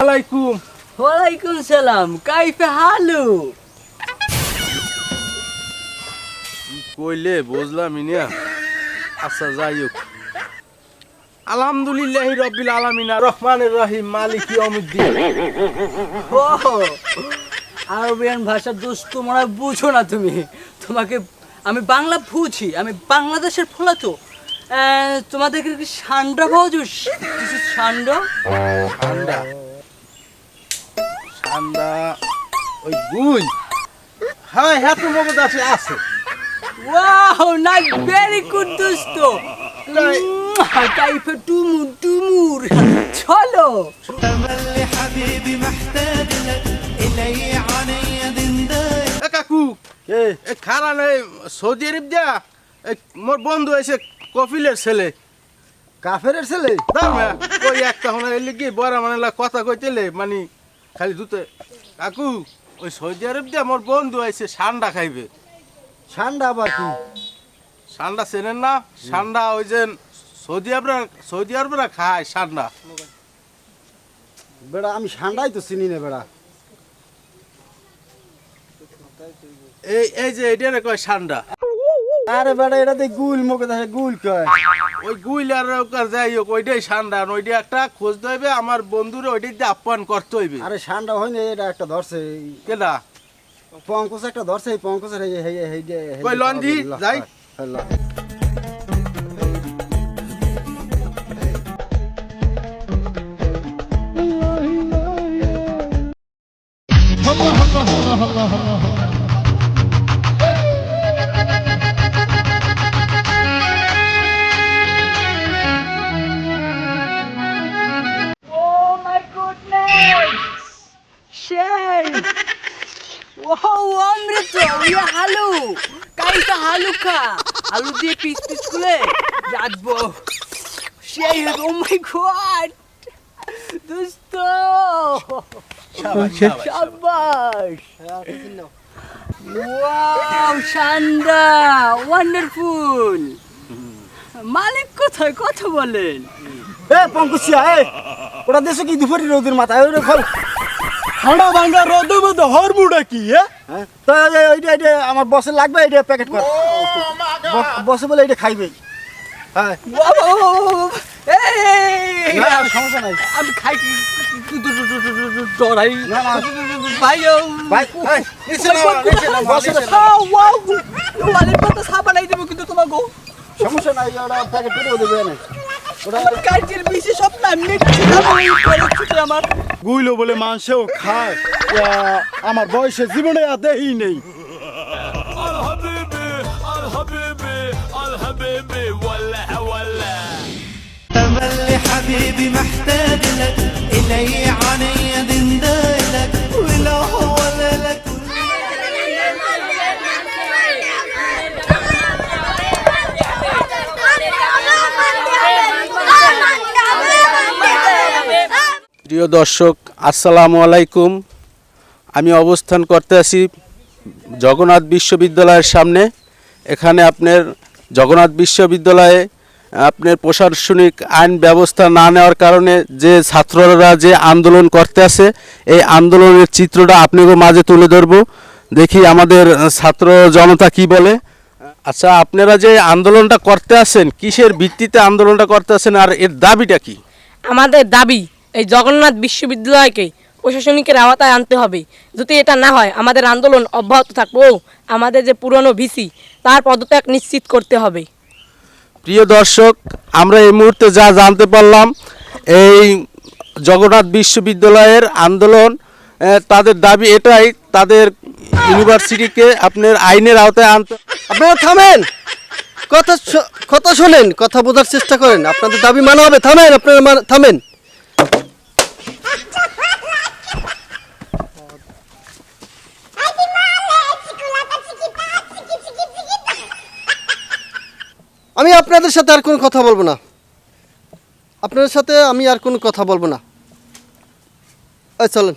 আলাইকুম। ওয়ালাইকুম সালাম, কাইফে হালু? কইলে বুঝলাম ইনিয়া। আচ্ছা যাই হোক, আলহামদুলিল্লাহি রব্বিল আলামিন রহমানির রহিম মালিক ইয়াউমিদ্দিন। ও আরবিয়ান ভাষা দোস্ত তোমরা বুঝো না তুমি। তোমাকে আমি বাংলা বুঝি, আমি বাংলাদেশের ফোলা তো। তোমাদেরকে কি সান্ডা পাওয়া যাবে? কিছু সান্ডা ঠান্ডা ঠান্ডা ওই গুই। হ্যাঁ হ্যাঁ তো মগজ আছে আছে। ওয়াও নাইস, ভেরি গুড দোস্ত। কাইফে টুমুর টুমুর, চলো। কাকু এ খারা নেই সৌদি আরব দিয়া মোর বন্ধু এসে কপিলের ছেলে। কাফেরের ছেলে? ওই একটা হলে এলি কি বড় মানে কথা কইতেলে মানে খালি দুতে। কাকু ওই সৌদি আরব দিয়া মোর বন্ধু আইছে সান্ডা খাইবে। ঠান্ডা আবার কি? সান্ডা চেনেন না? সান্ডা ওই যে সৌদি আরবরা খায় সান্ডা। বেড়া আমি ঠান্ডাই তো চিনি না বেড়া। এই যে এটারে কয় সান্ডা। আরে বেড়া এটা দেখ গুল মুখে দেখে গুল কয়। ওই গুইল আর যাই হোক ওইটাই সান্ডা। ওইটা একটা খুঁজতে হইবে, আমার বন্ধুরে ওইটাই দিয়ে আপ্যায়ন করতে হইবে। আরে ঠান্ডা হয়নি, এটা একটা ধরছে কেডা? পঙ্কজ একটা ধরছে, এই পঙ্কজের কই লঞ্জি যাই। Oh my goodness! Shane! Wow, অমৃত! ইয়া হালু! কাইফে হালু খা! আলু দিয়ে পিস পিস করে রাখবো। সেই হবে, oh my god! দোস্ত! শাবাশ! Wow, শান্ডা! Wonderful! মালিক কোথায় কথা বলেন? এ পঙ্কজিয়া এ ওটা দেশে কি দুপুরি রোদের মাথায় ওরে খল ঠান্ডা ভাঙ্গা রোদে মধ্যে হরমুডা কি? হ্যাঁ তো এইটা আমার বসে লাগবে, এটা প্যাকেট কর। বসে বলে এটা খাইবে। হ্যাঁ না সমস্যা নাই, আমি খাই ডরাই না না ভাই ভাই এই নিচে নাও বসে মালিক কত সাবানাই দেবো কিন্তু তোমাকে সমস্যা নাই, ওটা প্যাকেট করে দেবে না ওটা। কাজের বেশি সব না মিষ্টি আমার গুইলো বলে মাংসও খায়, আমার বয়সে জীবনে আর দেই নেই। تملي حبيبي محتاج لك إلي عني دندالك ولا هو ولا لك. প্রিয় দর্শক আসসালামু আলাইকুম। আমি অবস্থান করতে আছি জগন্নাথ বিশ্ববিদ্যালয়ের সামনে। এখানে আপনার জগন্নাথ বিশ্ববিদ্যালয়ে আপনার প্রশাসনিক আইন ব্যবস্থা না নেওয়ার কারণে যে ছাত্ররা যে আন্দোলন করতে আছে, এই আন্দোলনের চিত্রটা আপনাদের মাঝে তুলে ধরব। দেখি আমাদের ছাত্র জনতা কি বলে। আচ্ছা, আপনারা যে আন্দোলনটা করতে আছেন কিসের ভিত্তিতে আন্দোলনটা করতে আছেন আর এর দাবিটা কি? আমাদের দাবি এই জগন্নাথ বিশ্ববিদ্যালয়কে প্রশাসনিকের আওতায় আনতে হবে। যদি এটা না হয় আমাদের আন্দোলন অব্যাহত থাকবে ও আমাদের যে পুরনো ভিসি তার পদত্যাগ নিশ্চিত করতে হবে। প্রিয় দর্শক, আমরা এই মুহূর্তে যা জানতে পারলাম এই জগন্নাথ বিশ্ববিদ্যালয়ের আন্দোলন, তাদের দাবি এটাই, তাদের ইউনিভার্সিটিকে আপনার আইনের আওতায় আনতে। আপনারা থামেন, কথা শোনেন, কথা বোঝার চেষ্টা করেন, আপনাদের দাবি মানা হবে। থামেন, আপনারা থামেন। আমি আপনাদের সাথে আর কোনো কথা বলবো না, আপনাদের সাথে আমি আর কোনো কথা বলবো না। চলেন।